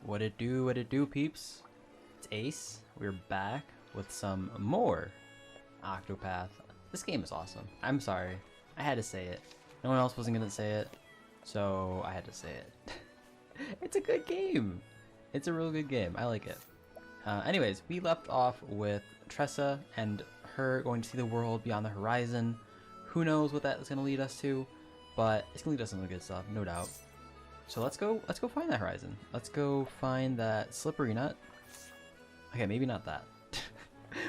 What it do, peeps? It's Ace. We're back with some more Octopath. This game is awesome. I'm sorry. I had to say it. No one else wasn't gonna say it, so I had to say it. It's a good game. It's a real good game. I like it. Anyways, we left off with Tressa and her going to see the world beyond the horizon. Who knows what that is gonna lead us to, but it's gonna lead us to some good stuff, no doubt. So let's go find that horizon. Let's go find that slippery nut. Okay, maybe not that.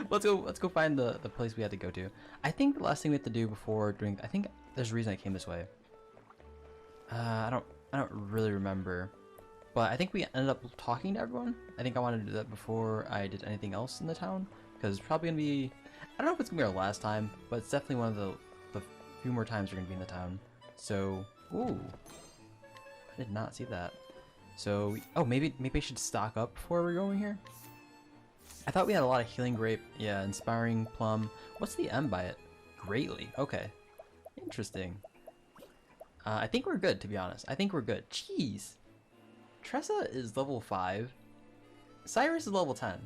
let's go find the place we had to go to. I think the last thing we have to do before doing, I think there's a reason I came this way. I don't really remember, but I think we ended up talking to everyone. I think I wanted to do that before I did anything else in the town, because it's probably gonna be, I don't know if it's gonna be our last time, but it's definitely one of the few more times we're gonna be in the town. So, ooh. I did not see that. So, oh, maybe I should stock up before we're going here? I thought we had a lot of healing grape. Yeah, inspiring plum. What's the M by it? Greatly. Okay. Interesting. I think we're good, to be honest. I think we're good. Jeez. Tressa is level 5. Cyrus is level 10.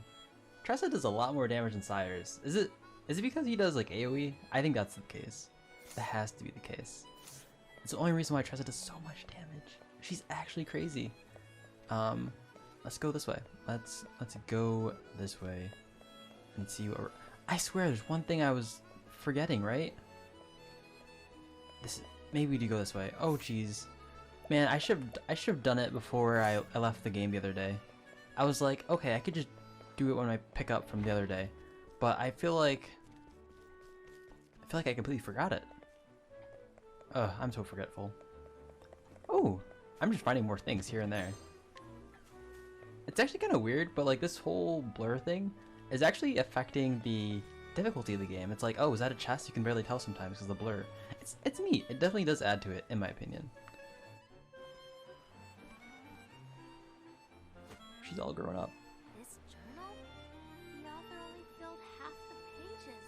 Tressa does a lot more damage than Cyrus. Is it because he does like AoE? I think that's the case. That has to be the case. It's the only reason why Tressa does so much damage. She's actually crazy. Let's go this way. Let's go this way and see what I swear there's one thing I was forgetting, right? Maybe we do go this way. Oh jeez. Man, I should have done it before I left the game the other day. I was like, okay, I could just do it when I pick up from the other day. But I feel like I completely forgot it. Ugh, I'm so forgetful. Oh, I'm just finding more things here and there. It's actually kind of weird, but like this whole blur thing is actually affecting the difficulty of the game. It's like, oh, is that a chest? You can barely tell sometimes because of the blur. It's neat. It definitely does add to it, in my opinion. She's all grown up. This journal? The author only filled half the pages.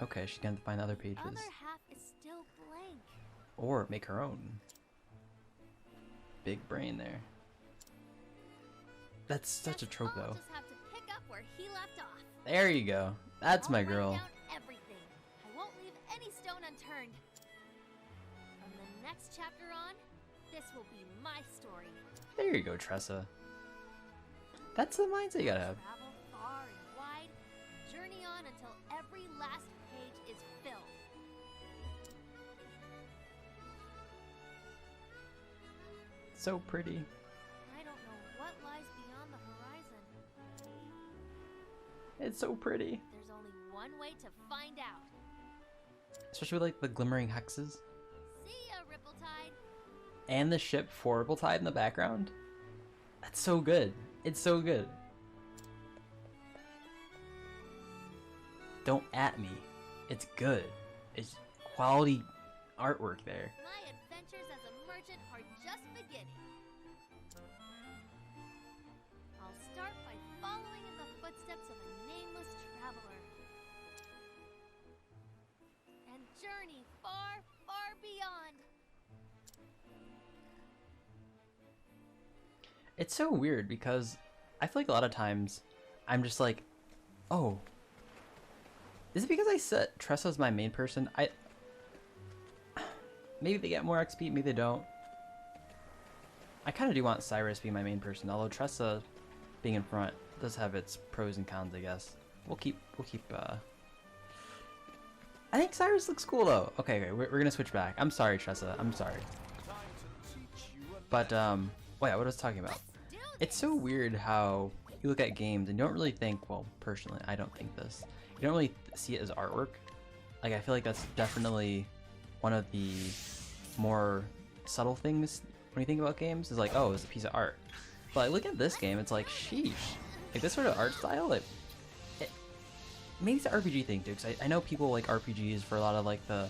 Okay, she's gonna find the other pages. The other half is still blank. Or make her own. Big brain there. That's such a trope, though. I'll just have to pick up where he left off. There you go. That's my girl. I'll write down everything. I won't leave any stone unturned. From the next chapter on, this will be my story. There you go, Tressa. That's the mindset you gotta have. Travel far and wide, journey on until every last page is filled. So pretty. I don't know what lies beyond the horizon. It's so pretty. There's only one way to find out. Especially with like the glimmering hexes. See ya, Ripple-Tide. And the ship for Ripple-Tide in the background. That's so good. It's so good. Don't at me. It's good. It's quality artwork there. My adventures as a merchant are just beginning. I'll start by following in the footsteps of a nameless traveler. And journey far, far beyond. It's so weird because I feel like a lot of times I'm just like, oh, is it because I set Tressa as my main person? Maybe they get more XP, maybe they don't. I kind of do want Cyrus being my main person, although Tressa being in front does have its pros and cons, I guess. We'll keep I think Cyrus looks cool though. Okay, we're gonna switch back. I'm sorry, Tressa. I'm sorry. But wait, what was I talking about? It's so weird how you look at games and you don't really think, well, personally, I don't think this. You don't really see it as artwork. Like, I feel like that's definitely one of the more subtle things when you think about games is like, oh, it's a piece of art. But like, look at this game, it's like, sheesh. Like, this sort of art style, maybe it's an RPG thing too, because I know people like RPGs for a lot of like I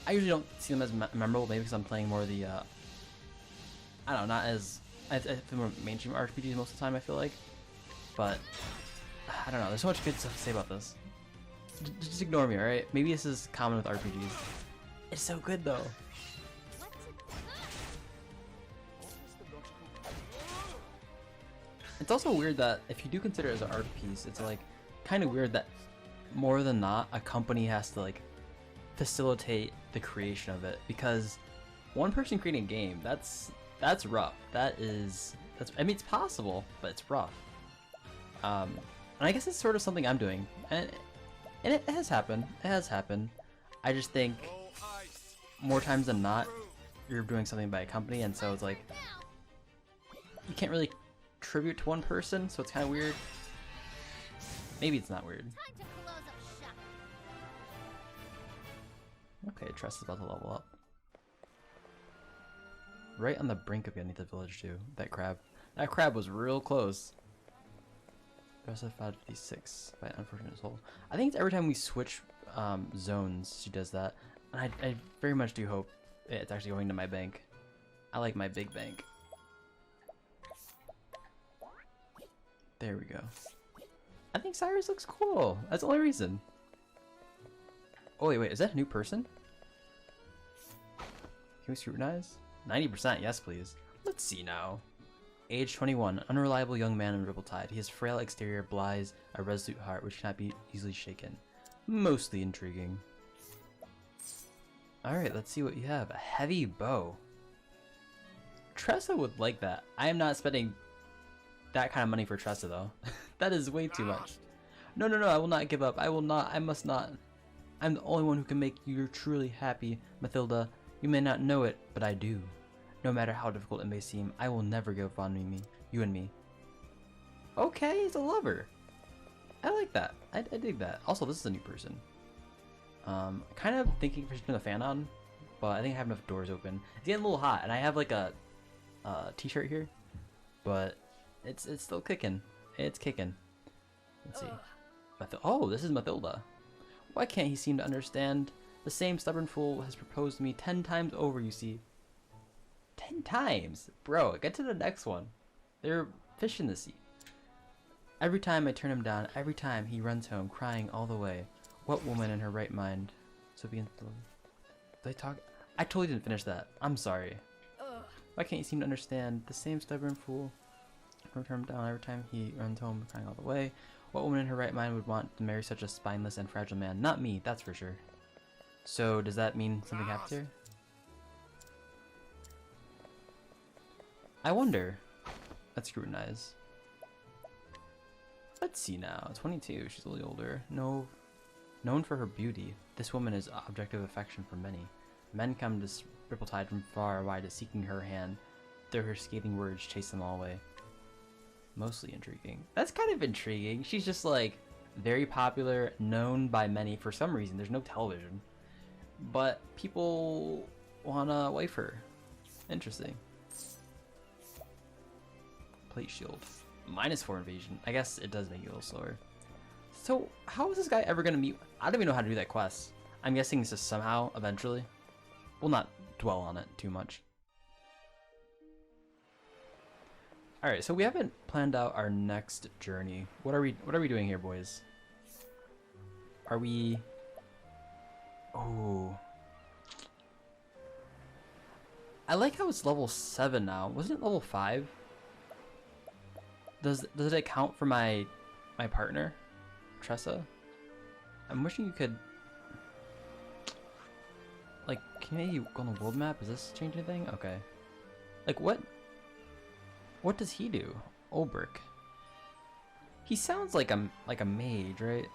usually don't see them as memorable, maybe because I'm playing more of the, I don't know, not as, I feel more mainstream RPGs most of the time, I feel like. But, I don't know, there's so much good stuff to say about this. Just ignore me, alright? Maybe this is common with RPGs. It's so good though. What's it? It's also weird that if you do consider it as an art piece, it's like kind of weird that more than not a company has to like facilitate the creation of it, because one person creating a game, that's rough. That's I mean, it's possible, but it's rough. And I guess it's sort of something I'm doing, and it has happened. It has happened. I just think more times than not, you're doing something by a company, and so it's like you can't really tribute to one person, so it's kind of weird. Maybe it's not weird. Okay, Tress is about to level up. Right on the brink of getting to the village too. That crab. That crab was real close. Tress at 556 by unfortunate soul. I think it's every time we switch zones, she does that. And I very much do hope it's actually going to my bank. I like my big bank. There we go. I think Cyrus looks cool. That's the only reason. Oh wait, is that a new person? Can we scrutinize? 90%, yes please. Let's see now. Age 21, unreliable young man in Ripple-Tide. He has frail exterior, blithe, a resolute heart which cannot be easily shaken. Mostly intriguing. Alright, let's see what you have. A heavy bow. Tressa would like that. I am not spending that kind of money for Tressa though. That is way too much. No, I will not give up. I will not. I must not. I'm the only one who can make you truly happy, Mathilda. You may not know it, but I do. No matter how difficult it may seem, I will never give up on you and me. Okay, he's a lover. I like that. I dig that. Also, this is a new person. Kind of thinking if I should turn the fan on, but I think I have enough doors open. It's getting a little hot, and I have like a t-shirt here, but it's still kicking. It's kicking. Let's see. Oh, this is Mathilda. Why can't he seem to understand? The same stubborn fool has proposed to me 10 times over, you see. 10 times? Bro, get to the next one. They're fish in the sea. Every time I turn him down, every time he runs home crying all the way. What woman in her right mind? So begins to... They talk... I totally didn't finish that. I'm sorry. Why can't you seem to understand? The same stubborn fool will turn him down every time he runs home crying all the way. What woman in her right mind would want to marry such a spineless and fragile man? Not me, that's for sure. So, does that mean something happens here? I wonder. Let's scrutinize. Let's see now. 22, she's a little older. No, known for her beauty, this woman is object of affection for many. Men come to Ripple-Tide from far and wide seeking her hand, though her scathing words chase them all away. Mostly intriguing. That's kind of intriguing. She's just like very popular, known by many for some reason. There's no television, but people wanna wife her. Interesting. Plate shield. -4 invasion. I guess it does make you a little slower. So how is this guy ever gonna meet? I don't even know how to do that quest. I'm guessing it's just somehow eventually. We'll not dwell on it too much. Alright, so we haven't planned out our next journey. What are we doing here, boys? Are we... Oh. I like how it's level 7 now. Wasn't it level 5? Does it count for my partner, Tressa? I'm wishing you could... Like, can you go on the world map? Does this change anything? Okay. Like, what does he do? Olberic. He sounds like a mage, right?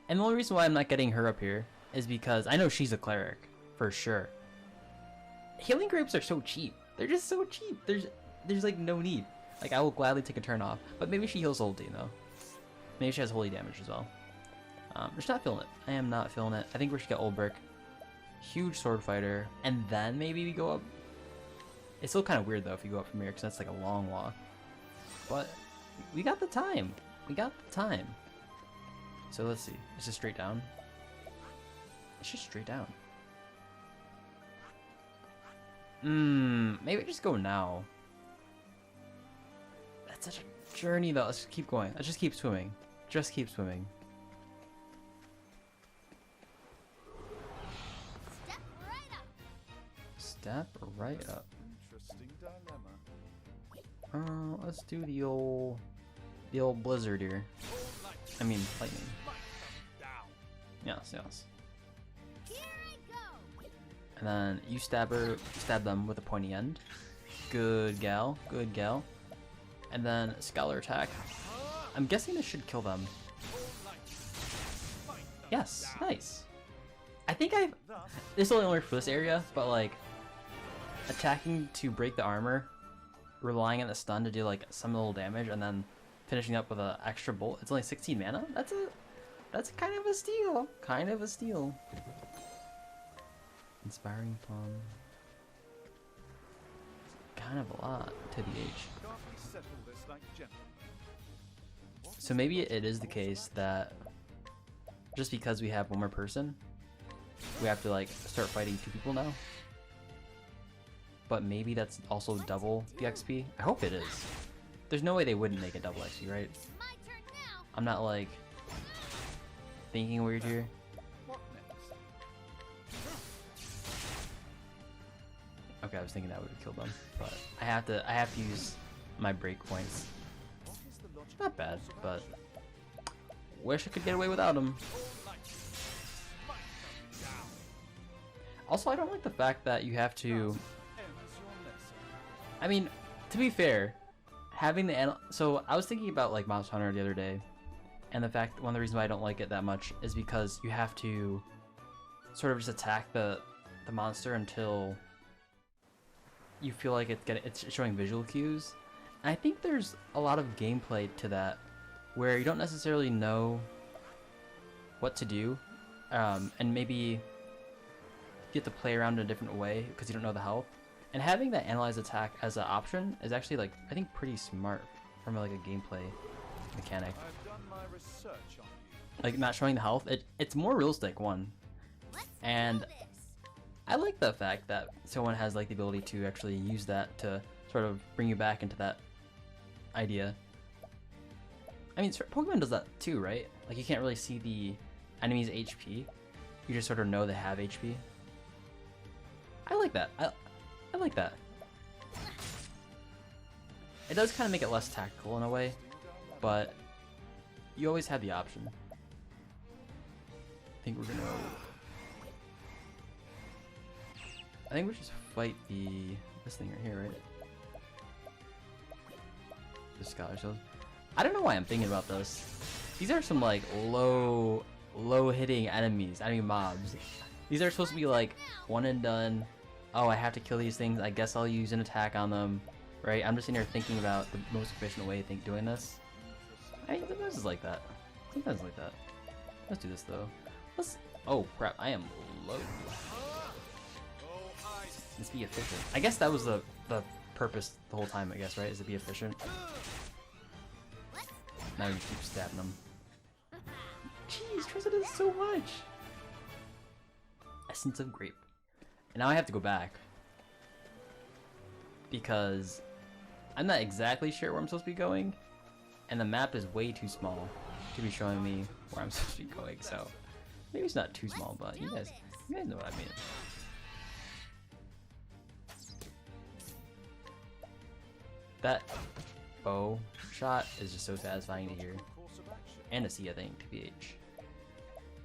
And the only reason why I'm not getting her up here is because I know she's a cleric, for sure. Healing grapes are so cheap. They're just so cheap. There's like no need. Like, I will gladly take a turn off. But maybe she heals Oldie, though. Maybe she has holy damage as well. I'm just not feeling it. I am not feeling it. I think we should get Olberic. Huge sword fighter. And then maybe we go up. It's still kind of weird, though, if you go up from here, because that's like a long walk. But we got the time. We got the time. So let's see. It's just straight down. It's just straight down. Maybe just go now. That's such a journey, though. Let's just keep going. Let's just keep swimming. Just keep swimming. Step right up. Step right up. Interesting dilemma. Let's do the old blizzard here. I mean lightning. Yes, yes. Here I go. And then you stab them with a pointy end. Good gal, good gal. And then Scholar attack. I'm guessing this should kill them. Yes, nice. I think this only worked for this area, but like attacking to break the armor, relying on the stun to do like some little damage, and then finishing up with an extra bolt. It's only 16 mana. That's kind of a steal. Kind of a steal. Inspiring Plum. Kind of a lot to the H. So maybe it is the case that just because we have one more person, we have to like start fighting 2 people now. But maybe that's also double the XP. I hope it is. There's no way they wouldn't make it double XP, right? My turn now. I'm not like thinking weird here. Okay, I was thinking that would have killed them, but I have to use my break points. Not bad, but wish I could get away without them. Also, I don't like the fact that you have to. I mean, to be fair, having the so I was thinking about like Monster Hunter the other day, and the fact one of the reasons why I don't like it that much is because you have to sort of just attack the monster until you feel like it's showing visual cues. And I think there's a lot of gameplay to that where you don't necessarily know what to do, and maybe you have to play around in a different way because you don't know the health. And having that analyze attack as an option is actually like I think pretty smart from like a gameplay mechanic. I've done my research on you. Like not showing the health, it's more realistic one. Let's And do this. I like the fact that someone has like the ability to actually use that to sort of bring you back into that idea. I mean, Pokemon does that too, right? Like you can't really see the enemy's HP. You just sort of know they have HP. I like that. I like that. It does kind of make it less tactical in a way, but you always have the option. I think we're gonna. I think we just fight this thing right here, right? The Scholar Shield. I don't know why I'm thinking about this. These are some like low hitting enemies, enemy mobs. These are supposed to be like one and done. Oh, I have to kill these things. I guess I'll use an attack on them, right? I'm just sitting here thinking about the most efficient way of doing this. I mean, sometimes it's like that. Sometimes it's like that. Let's do this though. Oh crap! I am low. Let's be efficient. I guess that was the purpose the whole time. I guess, right? Is to be efficient. Now you keep stabbing them. Jeez, Trista does so much. Essence of Grape. And now I have to go back because I'm not exactly sure where I'm supposed to be going, and the map is way too small to be showing me where I'm supposed to be going. So maybe it's not too small, but you guys know what I mean. That bow shot is just so satisfying to hear and to see. I think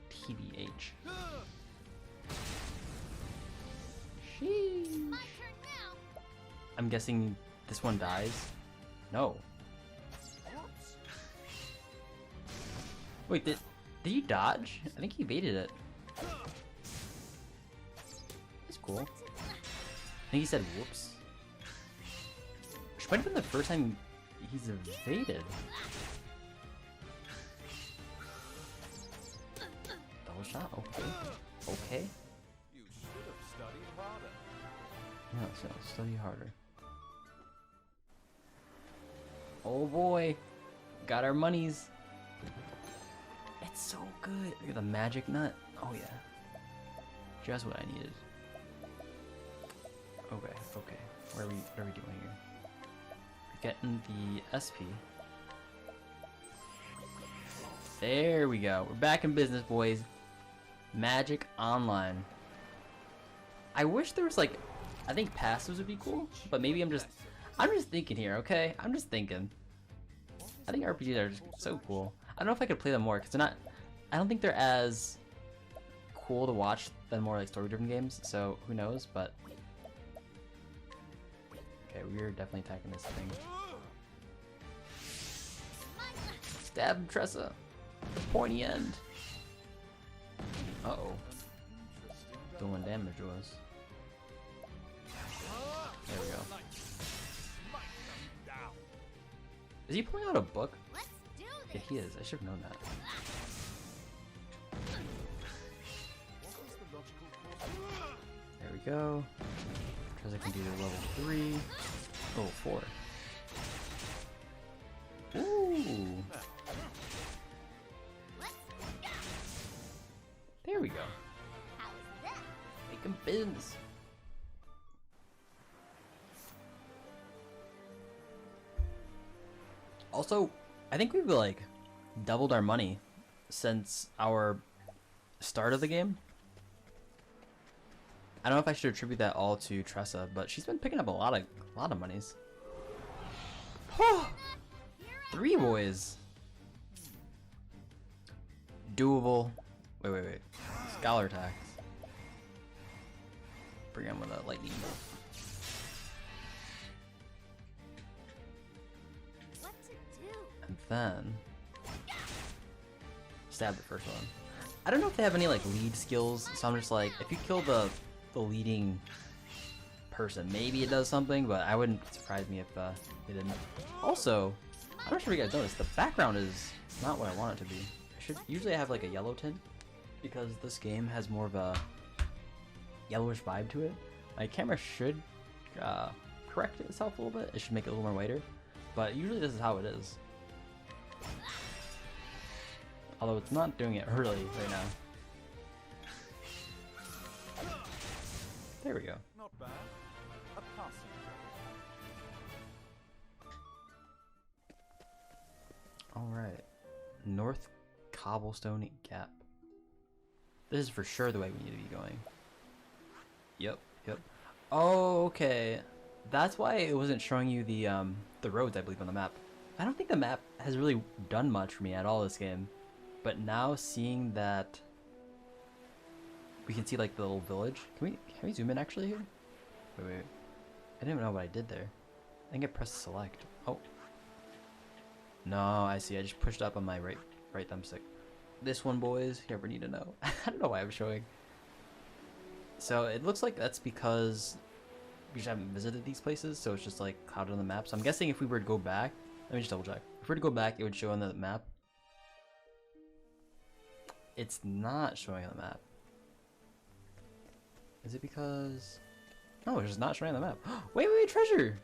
TBH. Sheesh. My turn now. I'm guessing this one dies. No. Wait, did he dodge? I think he evaded it. That's cool. I think he said whoops. Which might have been the first time he's evaded. Double shot, okay. Okay. You should have studied harder. Yeah, so study harder. Oh boy. Got our monies. It's so good. Look at the magic nut. Oh yeah. Just what I needed. Okay, okay. What are we doing here? We're getting the SP. There we go. We're back in business, boys. Magic Online. I wish there was like, I think passives would be cool, but maybe I'm I'm just thinking here, okay? I'm just thinking. I think RPGs are just so cool. I don't know if I could play them more because they're not. I don't think they're as cool to watch than more like story-driven games. So who knows? But okay, we're definitely attacking this thing. Stab Tressa. The pointy end. Uh-oh. Doing damage to us. There we go. Is he pulling out a book? Let's do Yeah, this. he is. I should have known that. There we go. Tressa can do the level 3. Oh, 4. Ooh. Let's go. There we go. How's that? Making business. Also, I think we've like doubled our money since our start of the game. I don't know if I should attribute that all to Tressa, but she's been picking up a lot of monies. 3 boys. Doable. Wait. Scholar attacks. Bring him with a lightning bolt. What to do? And then stab the first one. I don't know if they have any like lead skills, so I'm just like, if you kill the leading person, maybe it does something, but I wouldn't surprise me if it didn't. Also, I'm not sure if you guys noticed, the background is not what I want it to be. I should usually have like a yellow tint because this game has more of a yellowish vibe to it. My camera should correct itself a little bit. It should make it a little more whiter, but usually this is how it is. Although it's not doing it really right now. There we go. Not bad. A passing grade. Alright. North Cobblestone Gap. This is for sure the way we need to be going. Yep. Oh, okay. That's why it wasn't showing you the roads, I believe, on the map. I don't think the map has really done much for me at all this game. But now seeing that we can see like the little village. Can we zoom in actually here? Wait. I didn't even know what I did there. I think I pressed select. Oh. No, I see. I just pushed up on my right thumbstick. This one, boys, if you ever need to know. I don't know why I'm showing. So it looks like that's because we just haven't visited these places, so it's just like clouded on the map. So I'm guessing if we were to go back, let me just double check. If we were to go back, it would show on the map. It's not showing on the map. Is it because... No, it's just not showing on the map. Wait, treasure!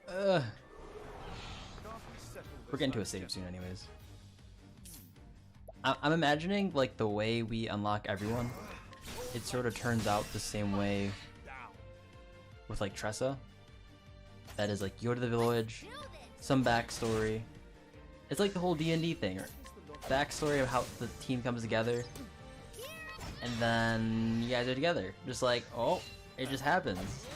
We're getting to a save soon anyways. I'm imagining like the way we unlock everyone, it sort of turns out the same way with like Tressa. That is like you go to the village, some backstory. It's like the whole D&D thing, or backstory of how the team comes together, and then you guys are together. Just like, oh, it just happens.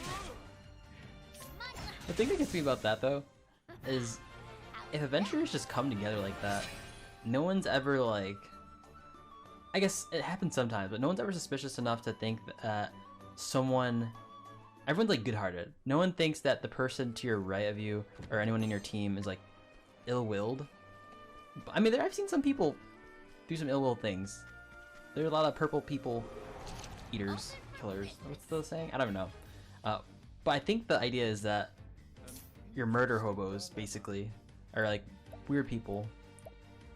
The thing that gets me about that though is if adventurers just come together like that, no one's ever like, I guess it happens sometimes, but no one's ever suspicious enough to think that everyone's like good-hearted. No one thinks that the person to your right of you or anyone in your team is like ill-willed. I mean, I've seen some people do some ill-willed things. There are a lot of purple people eaters, killers. What's the saying? I don't know. But I think the idea is that your murder hobos basically are like weird people.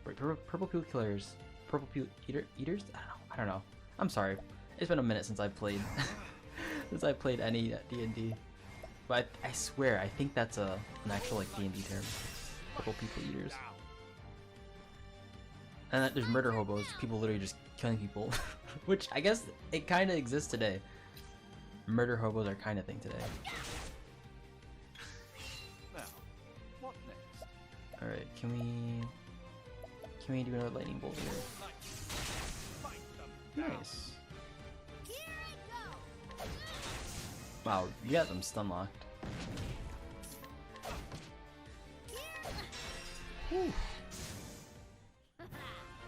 Wait, purple people killers, purple people eaters. I don't know. I'm sorry. It's been a minute since I've played any D&D. But I swear I think that's an actual like D&D term. Purple people eaters. And there's murder hobos, people literally just killing people, which I guess it kind of exists today. Murder hobos are kind of thing today. Now, what next? All right, can we do another lightning bolt here? Nice. Wow, you got them stun locked. Whew.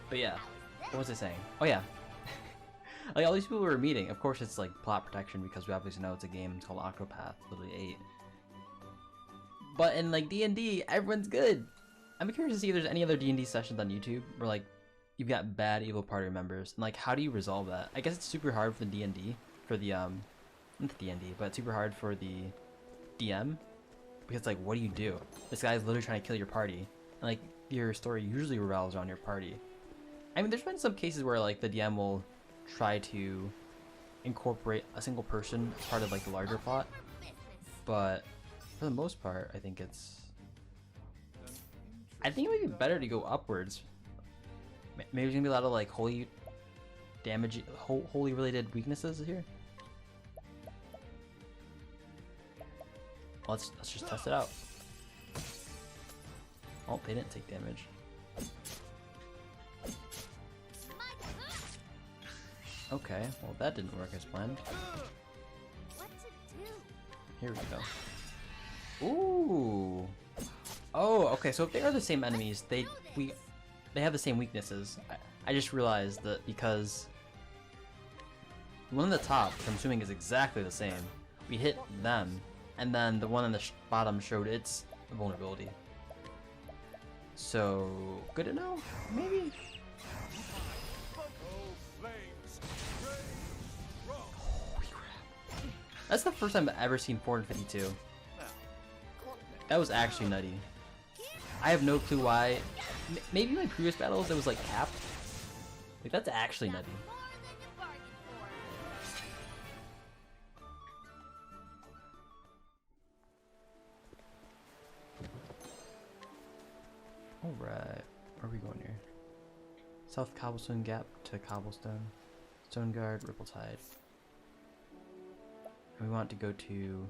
But yeah, what was I saying? Oh yeah. Like all these people were meeting. Of course it's like plot protection because we obviously know it's a game called Octopath, literally 8. But in like D&D, everyone's good. I'm curious to see if there's any other D&D sessions on YouTube where like you've got bad evil party members and like how do you resolve that? I guess it's super hard for the D&D for the not the D&D, but it's super hard for the DM because like what do you do? This guy's literally trying to kill your party and like your story usually revolves around your party. I mean, there's been some cases where like the DM will try to incorporate a single person as part of like the larger plot, but for the most part, I think it would be better to go upwards. Maybe there's gonna be a lot of like holy damage, holy related weaknesses here. Well, let's just test it out. Oh, they didn't take damage. Okay, well that didn't work as planned. What to do? Here we go. Ooh. Oh, okay. So if they are the same enemies, they have the same weaknesses. I just realized that because one on the top, which I'm assuming is exactly the same, we hit them, and then the one on the bottom showed its vulnerability. So good to know. Maybe. Holy crap! That's the first time I've ever seen 452. That was actually nutty. I have no clue why. Maybe in my previous battles it was like capped. Like that's actually nutty. Alright, where are we going here? South Cobblestone Gap to Cobblestone. Stone Guard, Ripple Tide. And we want to go to...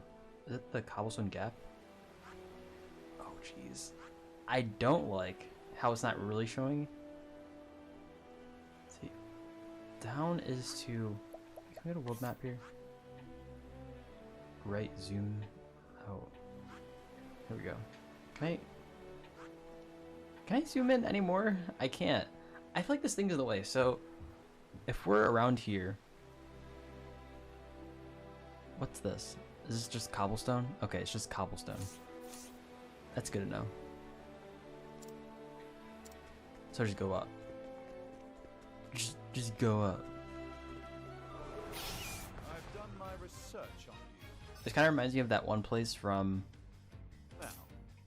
Is it the Cobblestone Gap? Oh jeez. I don't like how it's not really showing. Let's see. Down is to... Can we get a world map here? Right, zoom out. Here we go. Can I zoom in anymore? I can't. I feel like this thing's in the way. So, if we're around here, what's this? Is this just cobblestone? Okay, it's just cobblestone. That's good to know. So just go up. Just go up. I've done my research on you. This kind of reminds me of that one place from Now,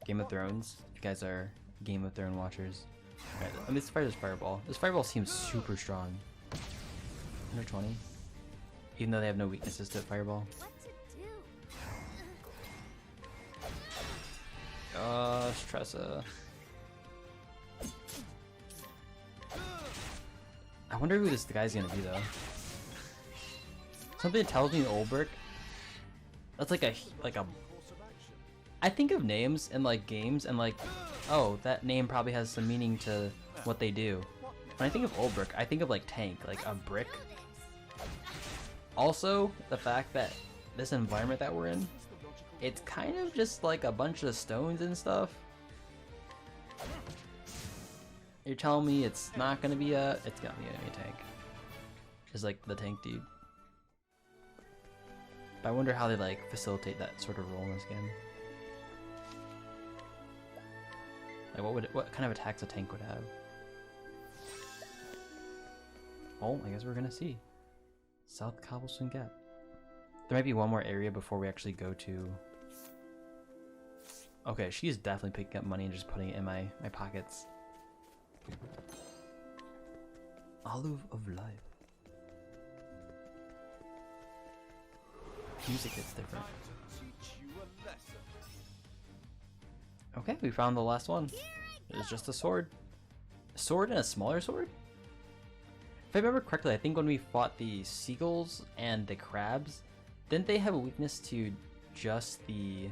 Game of Thrones. If you guys are Game of Thrones watchers. Right, I mean, let's fire this fireball. This fireball seems super strong. 120. Even though they have no weaknesses to fireball. What to do? Gosh, Tressa. I wonder who this guy's gonna be though. Something tells me olberic. That's like a course of action. I think of names in like games and like, oh, that name probably has some meaning to what they do. When I think of olberic, I think of like tank, like a brick. Also, the fact that this environment that we're in, it's kind of just like a bunch of stones and stuff. You're telling me it's not gonna be it's gonna be an enemy tank. It's like the tank dude. But I wonder how they like facilitate that sort of role in this game. Like what kind of attacks a tank would have? Oh, I guess we're gonna see. South Cobblestone Gap. There might be one more area before we actually go to... Okay, she's definitely picking up money and just putting it in my pockets. Olive of Life. Music hits different. Time to teach you a lesson. Okay, we found the last one. It's just a sword. A sword and a smaller sword? If I remember correctly, I think when we fought the seagulls and the crabs, didn't they have a weakness to just the...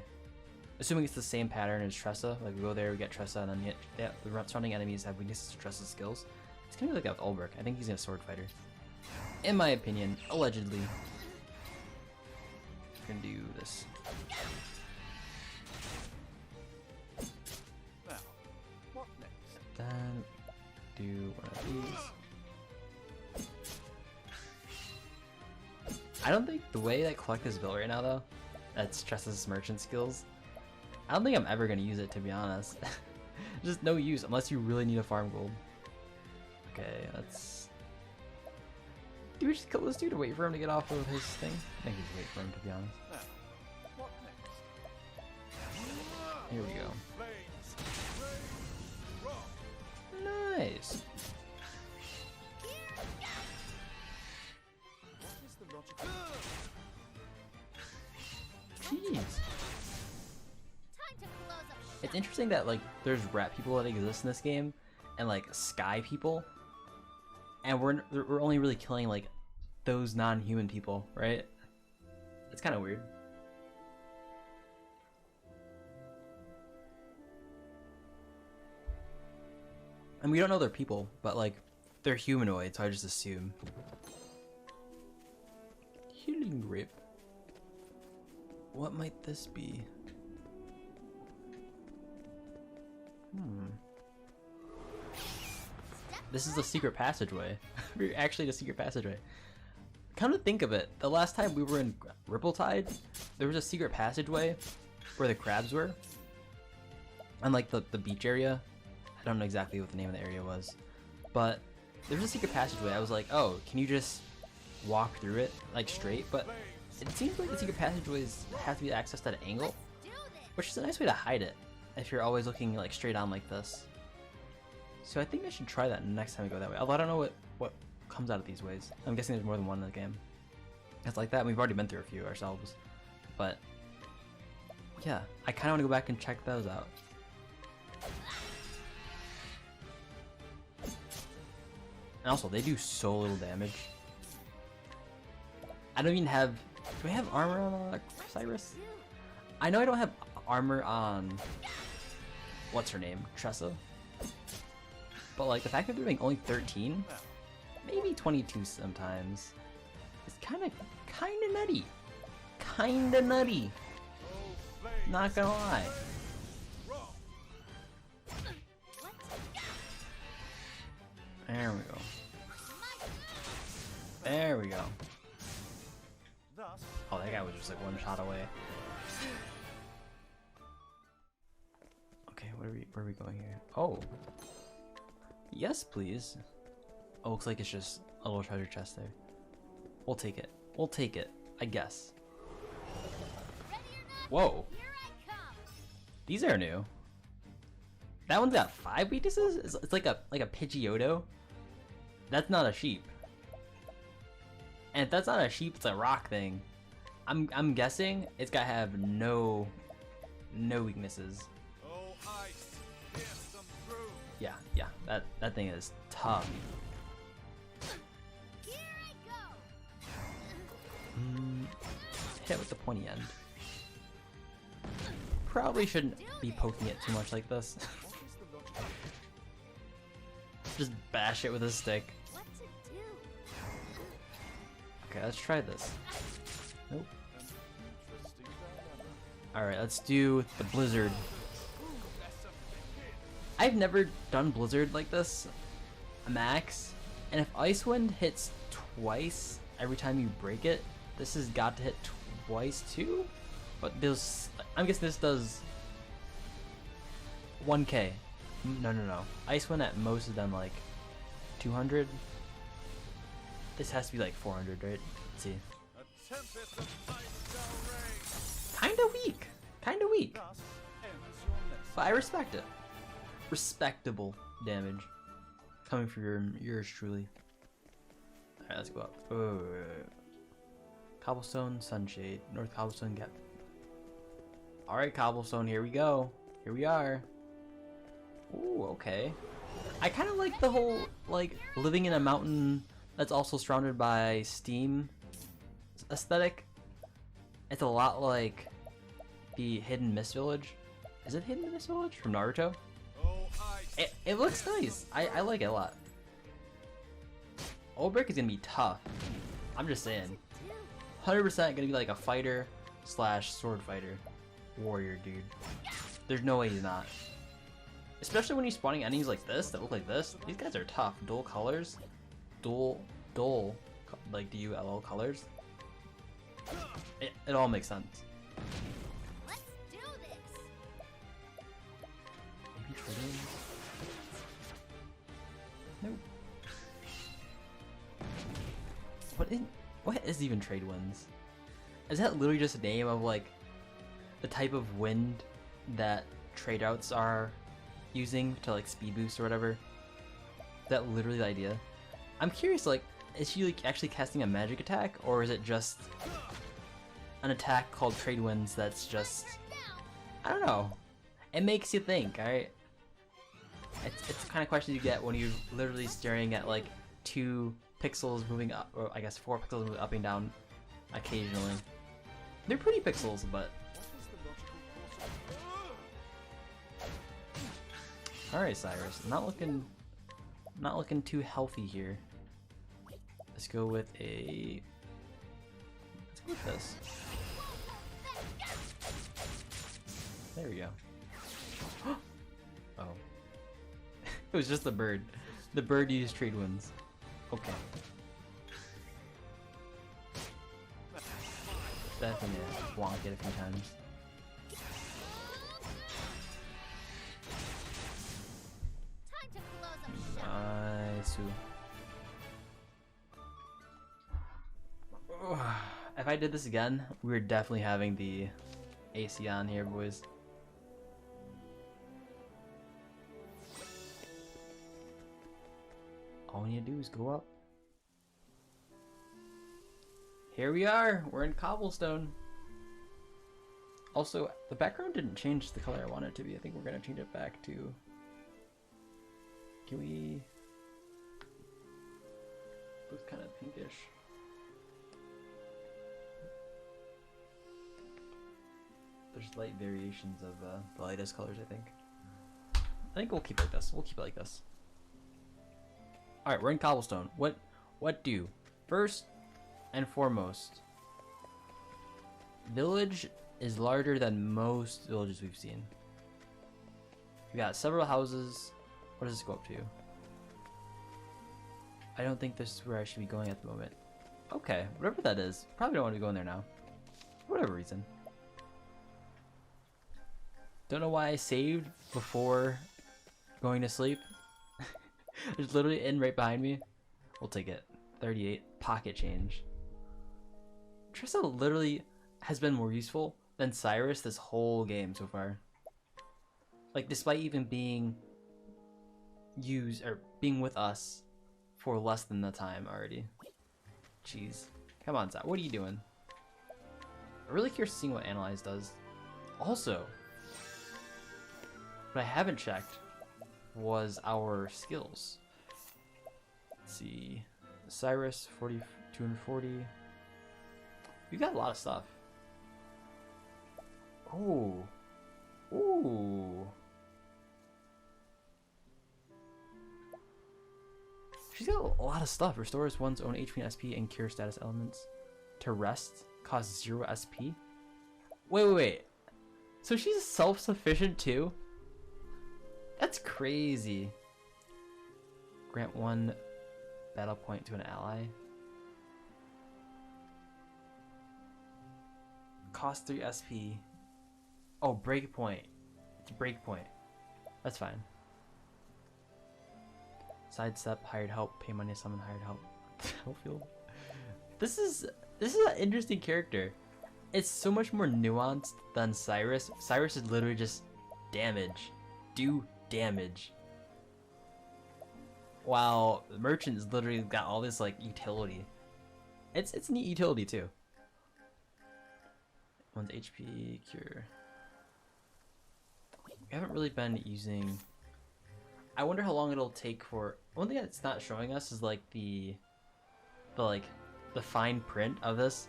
Assuming it's the same pattern as Tressa, like we go there, we get Tressa, and then the surrounding enemies have weaknesses to Tressa's skills. It's gonna be like that with olberic. I think he's a sword fighter. In my opinion, allegedly. can do this. Now, what next? Then do one of these. I don't think the way that Collect is built right now, though, that stresses merchant skills. I don't think I'm ever gonna use it, to be honest. Just no use unless you really need a farm gold. Okay, let's. Do we just kill this dude or wait for him to get off of his thing? I think we should wait for him, to be honest. Now, what next? Here we go. Flames, rain, rock. Nice. What is the logic? Jeez. Time to close up shop. It's interesting that like there's rat people that exist in this game, and like sky people, and we're only really killing like those non-human people, right? It's kind of weird. And we don't know they're people, but like they're humanoid, so I just assume. Healing grip. What might this be? This is the secret passageway. We're actually the secret passageway. Come to think of it, the last time we were in Rippletide, there was a secret passageway where the crabs were. And like the beach area. I don't know exactly what the name of the area was. But there was a secret passageway. I was like, oh, can you just walk through it like straight? But it seems like the secret passageways have to be accessed at an angle, Do this. which is a nice way to hide it if you're always looking like straight on like this. So I think I should try that next time we go that way. Although I don't know what comes out of these ways. I'm guessing there's more than one in the game. It's like that. We've already been through a few ourselves, but yeah, I kind of want to go back and check those out. And also, they do so little damage. I don't even have. Do I have armor on Cyrus? I know I don't have armor on. What's her name? Tressa. But like the fact that they're doing only 13, maybe 22 sometimes, is kind of nutty. Kinda nutty. Oh, flames, Not gonna lie. rock. There we go. There we go. Thus, Oh, that guy was just like one shot away. Okay, where are we going here? Oh. Yes, please. Oh, looks like it's just a little treasure chest there. We'll take it. We'll take it, I guess. Ready or not, Whoa. here I come. These are new. That one's got 5 weaknesses? It's like a Pidgeotto. That's not a sheep. And if that's not a sheep, it's a rock thing. I'm guessing it's gotta have no weaknesses. oh, ice, pierce them through. Yeah, that thing is tough. Here I go. Hit with the pointy end. Probably shouldn't be poking it too much like this. What is the logic? Just bash it with a stick. What to do? Okay, let's try this. Nope. An interesting dilemma. Alright, let's do the blizzard. Lesson begin. I've never done blizzard like this, max, and if Icewind hits twice every time you break it, this has got to hit twice too? But this, I'm guessing this does 1k. No. Icewind at most of them like 200. This has to be like 400, right? Let's see. A tempest of ice shall rain. Kinda weak. Thus ends your lesson. But I respect it. Respectable damage. Coming from yours truly. Alright, let's go up. Oh, wait. Cobblestone, Sunshade, North Cobblestone Gap. Alright, Cobblestone, here we go. Here we are. Ooh, okay. I kind of like the whole, like, living in a mountain that's also surrounded by steam aesthetic. It's a lot like the Hidden Mist Village. Is it Hidden Mist Village from Naruto? Oh, ice. It looks nice. I like it a lot. Olberic is gonna be tough. I'm just saying. 100% gonna be like a fighter. slash sword fighter warrior dude. There's no way he's not. Especially when you're spawning enemies like this that look like this. These guys are tough. Dual colors, dual like DULL colors. It all makes sense. Let's do this. Maybe trade-ins? Nope. What is even trade winds? Is that literally just a name of like the type of wind that trade outs are using to like speed boost or whatever? Is that literally the idea? I'm curious, like, is she like actually casting a magic attack, or is it just an attack called trade winds that's just, I don't know. It makes you think, alright? It's the kind of question you get when you're literally staring at like 2 pixels moving up, or I guess 4 pixels moving up and down occasionally. They're pretty pixels, but... Alright, Cyrus, not looking too healthy here. Let's go with this. There we go. Oh. It was just the bird. The bird used trade winds. Okay. Definitely wonk it a few times. Time to close up shop. Nice. If I did this again, we're definitely having the Aystogon here, boys. All we need to do is go up. Here we are! We're in cobblestone. Also, the background didn't change the color I want it to be. I think we're gonna change it back to... Can we... Looks kind of pinkish. There's light variations of the lightest colors, I think. I think we'll keep it like this. We'll keep it like this. Alright, we're in cobblestone. What do? First and foremost, village is larger than most villages we've seen. We got several houses. What does this go up to? I don't think this is where I should be going at the moment. Okay, whatever that is. Probably don't want to be going there now. For whatever reason. Don't know why I saved before going to sleep. There's literally an inn right behind me. We'll take it. 38 pocket change. Trista literally has been more useful than Cyrus this whole game so far. Like, despite even being used or being with us for less than the time already. Jeez. Come on, Zach. What are you doing? I'm really curious to see what Analyze does. Also, what I haven't checked was our skills. Let's see. Cyrus, 240. We got a lot of stuff. Oh. Ooh. She's got a lot of stuff. Restores one's own HP and SP and cure status elements. To rest costs 0 SP. Wait. So she's self-sufficient too? That's crazy. Grant 1 battle point to an ally. Cost 3 SP. Oh, breakpoint. It's a breakpoint. That's fine. Sidestep, hired help, pay money to summon hired help. Battlefield. This is an interesting character. It's so much more nuanced than Cyrus. Cyrus is literally just damage. Do damage. While the merchant's literally got all this like utility. It's neat utility too. One's HP cure. We haven't really been using. I wonder how long it'll take for. One thing that's not showing us is like the fine print of this.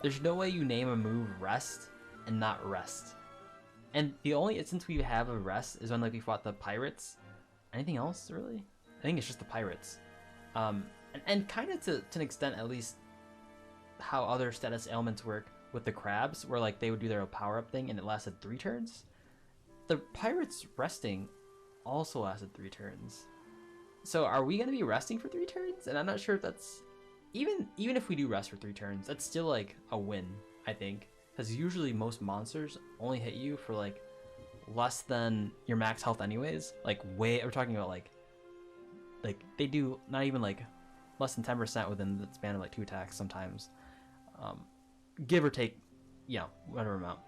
There's no way you name a move rest and not rest. And the only instance we have of rest is when like we fought the pirates. Anything else really? I think it's just the pirates. And kind of to an extent at least how other status ailments work. with the crabs, where like they would do their power up thing and it lasted 3 turns. The pirates resting also lasted 3 turns. So are we gonna be resting for 3 turns? And I'm not sure if that's even if we do rest for 3 turns, that's still like a win, I think, because usually most monsters only hit you for like less than your max health anyways. Like we're talking about like they do not even like less than 10% within the span of like 2 attacks sometimes, give or take, you know, whatever amount.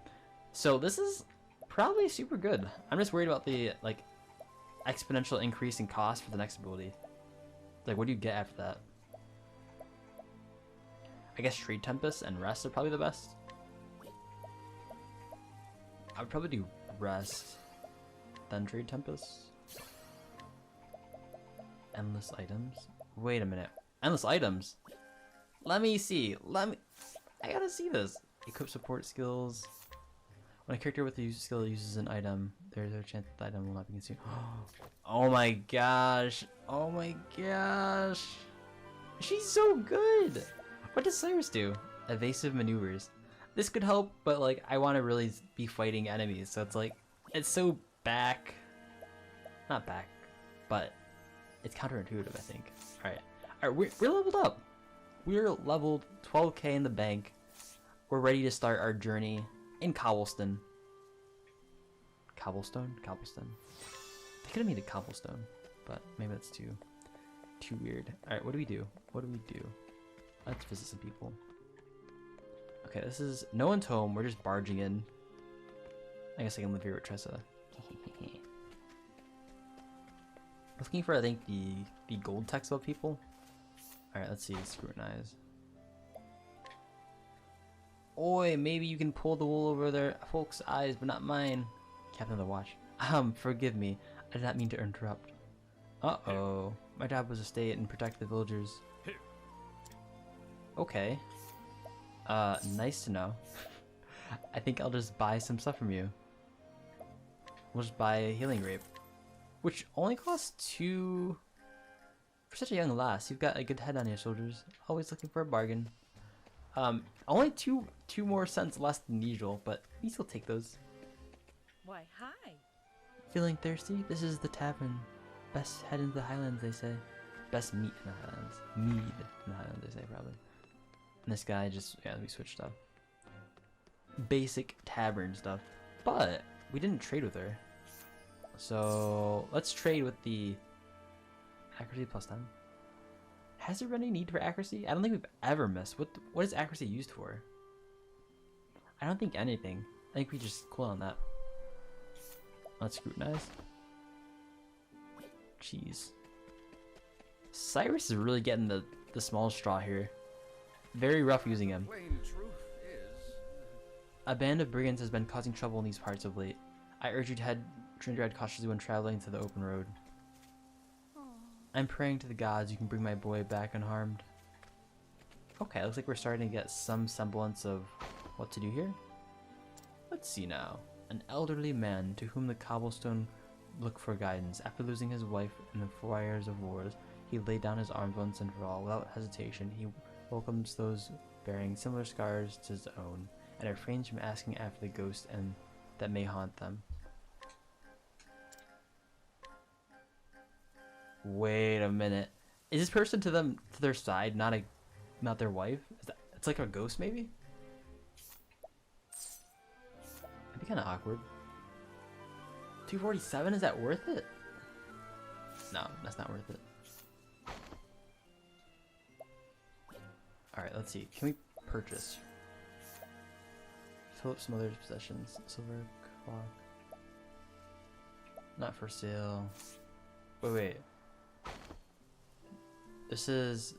So this is probably super good. I'm just worried about the like exponential increase in cost for the next ability. Like, what do you get after that? I guess Trade Tempest and Rest are probably the best. I would probably do Rest, then Trade Tempest. Endless items. Wait a minute. Endless items? Let me see. I gotta see this. Equip support skills. When a character with a skill uses an item, there's a chance that the item will not be consumed. Oh my gosh. Oh my gosh. She's so good. What does Cyrus do? Evasive maneuvers. This could help, but like I want to really be fighting enemies, so it's like it's so back. Not back, but it's counterintuitive, I think. All right, we're leveled up. We're leveled 12k in the bank. We're ready to start our journey in Cobblestone. Cobblestone? They could have made it Cobblestone, but maybe that's too weird. All right, what do we do? Let's visit some people. Okay, this is no one's home. We're just barging in. I guess I can live here with Tressa. Looking for, I think, the gold text about people. All right, let's see. Scrutinize. Oi, maybe you can pull the wool over their folks' eyes, but not mine. Captain of the Watch. Forgive me. I did not mean to interrupt. Uh-oh. My job was to stay and protect the villagers. Okay. Nice to know. I think I'll just buy some stuff from you. We'll just buy a healing rape, which only costs 2. For such a young lass, you've got a good head on your shoulders. Always looking for a bargain. Only two more cents less than usual, but we still take those. Why, hi. Feeling thirsty? This is the tavern. Best head into the Highlands, they say. Best meat in the Highlands. Mead in the Highlands, they say, probably. And this guy just, yeah, we switched stuff. Basic tavern stuff. But we didn't trade with her. So let's trade with the accuracy plus 10. Has there been any need for accuracy? I don't think we've ever missed. What is accuracy used for? I don't think anything. I think we just cool on that. Let's scrutinize. Jeez. Cyrus is really getting the small straw here. Very rough using him. Plain truth is... A band of brigands has been causing trouble in these parts of late. I urge you to tread cautiously when traveling to the open road. I'm praying to the gods you can bring my boy back unharmed. Okay, looks like we're starting to get some semblance of what to do here. Let's see now. An elderly man to whom the cobblestone looked for guidance. After losing his wife in the fires of wars, he laid down his arms once and for all. Without hesitation, he welcomes those bearing similar scars to his own, and refrains from asking after the ghost and that may haunt them. Wait a minute. Is this person to their side, not their wife? It's like a ghost, maybe? That'd be kind of awkward. 247, is that worth it? No, that's not worth it. Alright, let's see. Can we purchase? Philip's mother's possessions. Silver clock. Not for sale. Wait. This is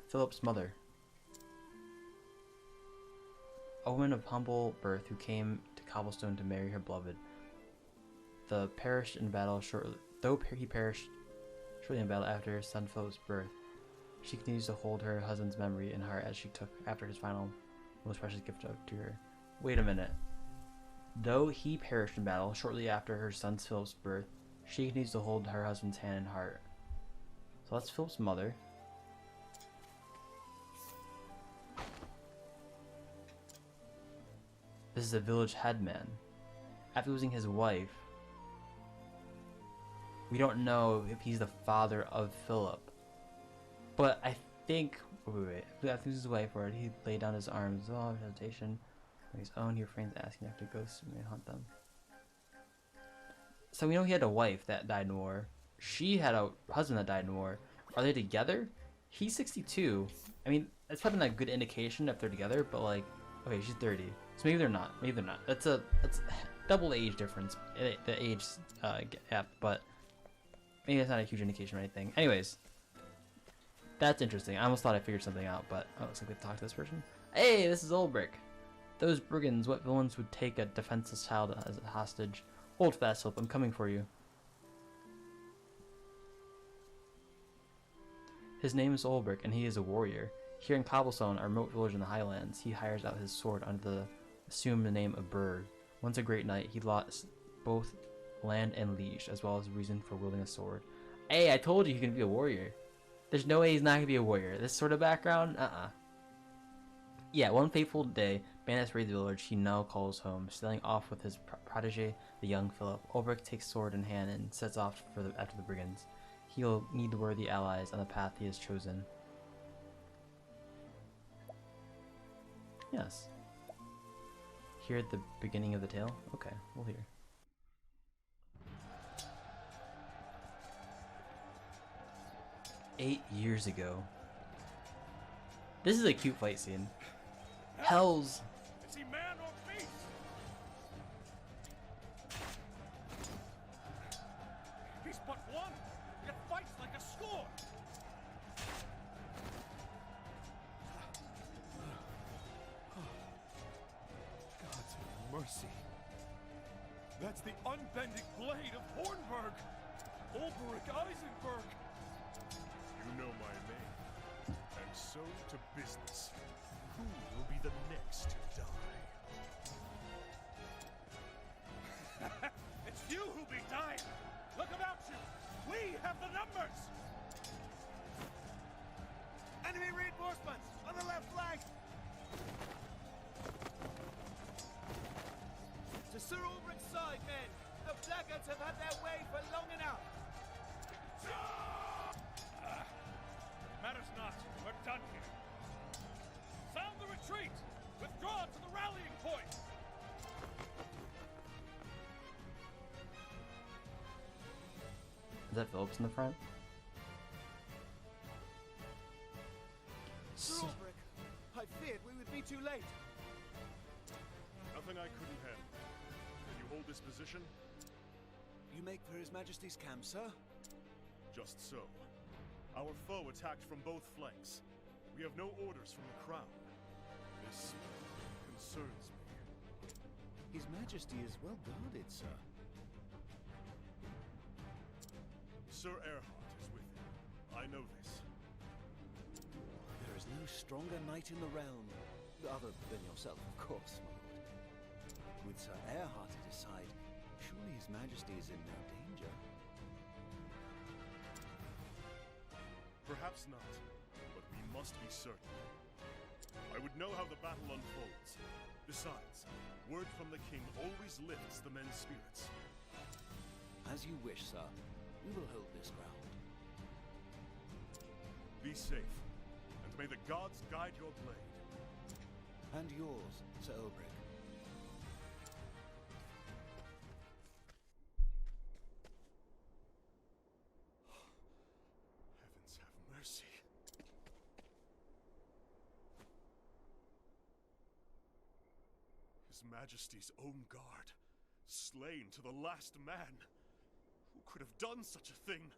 Philip's mother. A woman of humble birth who came to Cobblestone to marry her beloved. Though he perished in battle shortly in battle after her son Philip's birth, she continues to hold her husband's memory in heart as she took after his final most precious gift to her. Wait a minute. Though he perished in battle shortly after her son Philip's birth, she continues to hold her husband's hand in heart. So that's Philip's mother. This is a village headman. After losing his wife, we don't know if he's the father of Philip. But I think, wait. After losing his wife, where he laid down his arms, oh, hesitation. On his own, he refrains asking after ghosts may hunt them. So we know he had a wife that died in war. She had a husband that died in war. Are they together? He's 62. I mean, that's probably not a good indication if they're together, but like, okay, she's 30. So maybe they're not. Maybe they're not. That's double age difference, the age gap, but maybe that's not a huge indication or anything. Anyways, that's interesting. I almost thought I figured something out, but oh, looks like we have to talk to this person. Hey, this is olberic. Those brigands, what villains would take a defenseless child as a hostage? Hold fast, Hope. I'm coming for you. His name is olberic, and he is a warrior. Here in Cobblestone, a remote village in the Highlands, he hires out his sword under the assumed name of Bird. Once a great knight, he lost both land and liege, as well as reason for wielding a sword. Hey, I told you he can be a warrior. There's no way he's not gonna be a warrior. This sort of background, Yeah, one fateful day, bandits raid the village he now calls home, sailing off with his protege, the young Philip. Olberic takes sword in hand and sets off after the brigands. He'll need worthy allies on the path he has chosen. Yes. Here at the beginning of the tale? Okay, we'll hear. "8 years ago." This is a cute fight scene. Hells. Is he man or beast? He's but one, yet fights like a score. God's mercy. That's the unbending blade of Hornburg. Olberic Eisenberg. You know my name. And so to business. Who will be the next to die? It's you who'll be dying! Look about you! We have the numbers! Enemy reinforcements! On the left flank! To Sir Ulbrich's side, men! The blackguards have had their way for long enough! Matters not. We're done here. Sound the retreat! Withdraw to the rallying point! Is that Phillips in the front? Sir Ulbrich, I feared we would be too late. Nothing I couldn't handle. Can you hold this position? You make for His Majesty's camp, sir? Just so. Our foe attacked from both flanks. We have no orders from the crown. This concerns me. His Majesty is well guarded, sir. Sir Erhard is with him. I know this. There is no stronger knight in the realm. Other than yourself, of course, my lord. With Sir Erhard at his side, surely His Majesty is in no danger. Perhaps not, but we must be certain. I would know how the battle unfolds. Besides, word from the king always lifts the men's spirits. As you wish, sir. We will hold this ground. Be safe, and may the gods guide your blade. And yours, Sir Ulbric. Heavens have mercy. His Majesty's own guard, slain to the last man. Who could have done such a thing?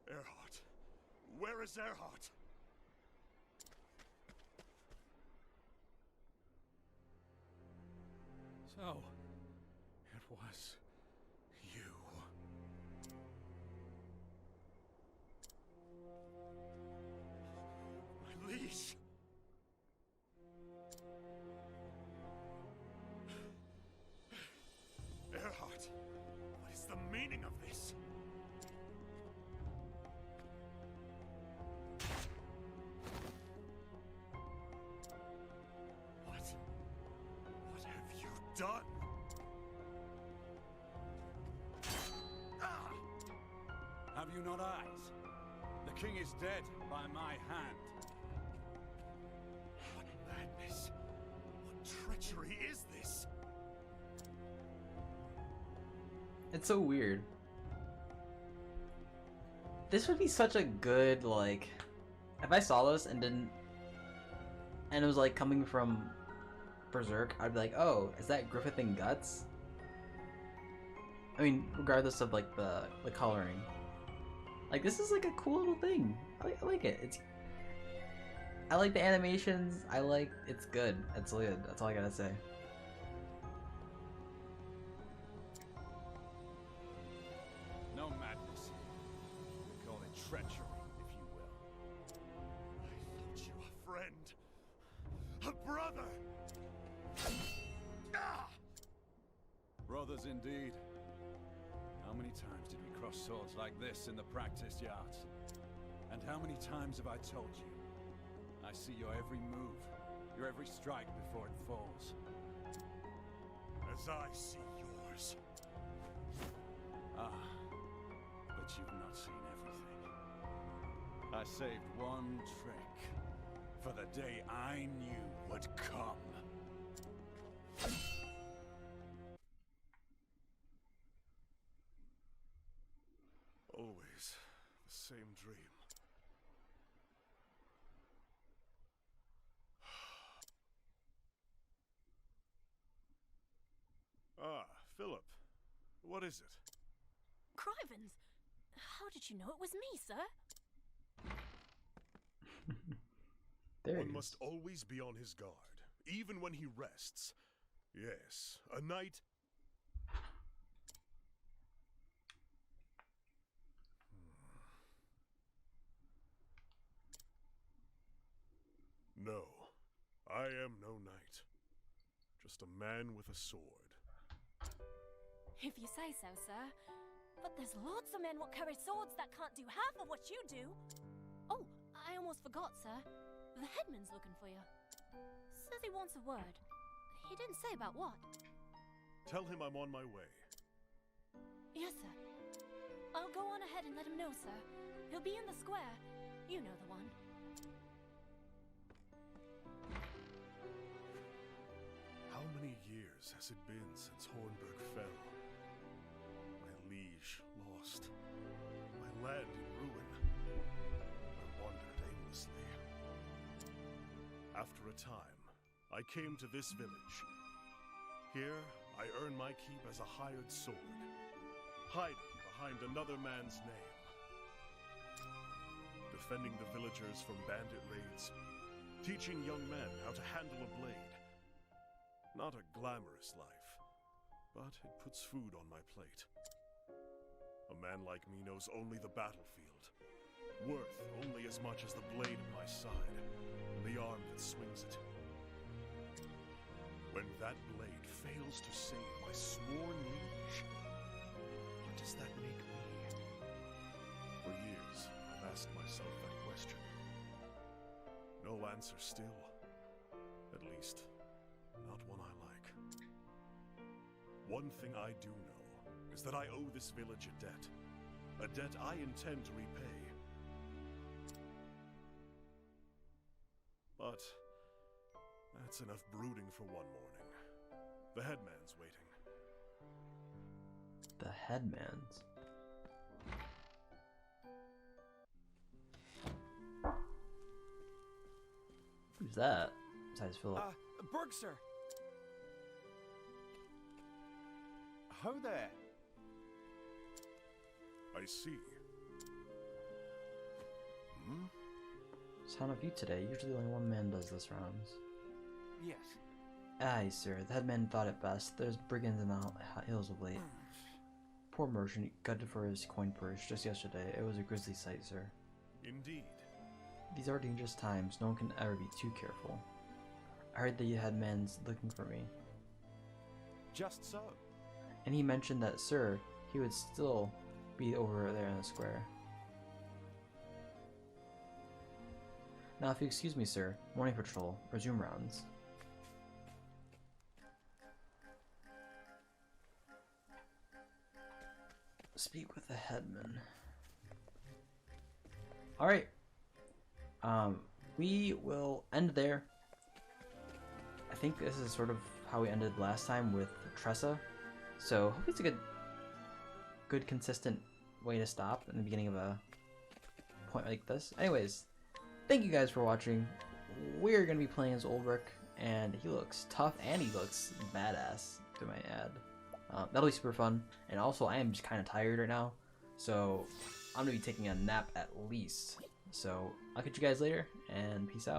Erhard. Where is Erhard? So, it was you. My liege! Erhard, what is the meaning of this? What? done? Ah! Have you not eyes? The king is dead by my hand. What madness? What treachery is this? It's so weird. This would be such a good, like, if I saw this and didn't, and it was like coming from Berserk, I'd be like, oh, is that Griffith and Guts? I mean, regardless of like the coloring, like this is like a cool little thing. I like it. I like the animations. It's good. It's good. That's all I gotta say. No madness. We call it treachery, if you will. I thought you a friend. A brother! Ah! Brothers indeed. How many times did we cross swords like this in the practice yards? And how many times have I told you? I see your every move, your every strike before it falls. As I see yours. Ah, but you've not seen everything. I saved one trick for the day I knew would come. Always the same dream. Ah, Philip. What is it? Crivens, how did you know it was me, sir? There he One is. must always be on his guard, even when he rests. Yes, a knight. No, I am no knight. Just a man with a sword. If you say so, sir. But there's lots of men what carry swords that can't do half of what you do. Oh, I almost forgot, sir. The headman's looking for you. Says he wants a word. He didn't say about what. Tell him I'm on my way. Yes, sir. I'll go on ahead and let him know, sir. He'll be in the square. You know the one. How many years has it been since Hornburg fell? My liege lost. My land in ruin. I wandered aimlessly. After a time, I came to this village. Here, I earn my keep as a hired sword, hiding behind another man's name. Defending the villagers from bandit raids, teaching young men how to handle a blade. Not a glamorous life, but it puts food on my plate. A man like me knows only the battlefield, worth only as much as the blade at my side, and the arm that swings it. When that blade fails to save my sworn liege, what does that make me? For years, I've asked myself that question. No answer still. At least, not one I like. One thing I do know is that I owe this village a debt. A debt I intend to repay. But that's enough brooding for one morning. The headman's waiting. The headman's. Who's that? Besides Philip. Berg, sir. Ho there. I see. Sound of you today. Usually only one man does this rounds. Yes. Aye, sir. The headman thought it best. There's brigands in the hills of late. Poor merchant gutted for his coin purse just yesterday. It was a grisly sight, sir. Indeed. These are dangerous times. No one can ever be too careful. I heard the headman's looking for me. Just so. And he mentioned that, sir, he would still be over there in the square. Now, if you excuse me, sir, morning patrol, resume rounds. Speak with the headman. Alright. We will end there. I think this is sort of how we ended last time with Tressa. So hopefully it's a good consistent way to stop in the beginning of a point like this. Anyways, thank you guys for watching. We're gonna be playing as olberic, and he looks tough and he looks badass, to my add. That'll be super fun. And also I am just kind of tired right now, so I'm gonna be taking a nap at least. So I'll catch you guys later, and peace out.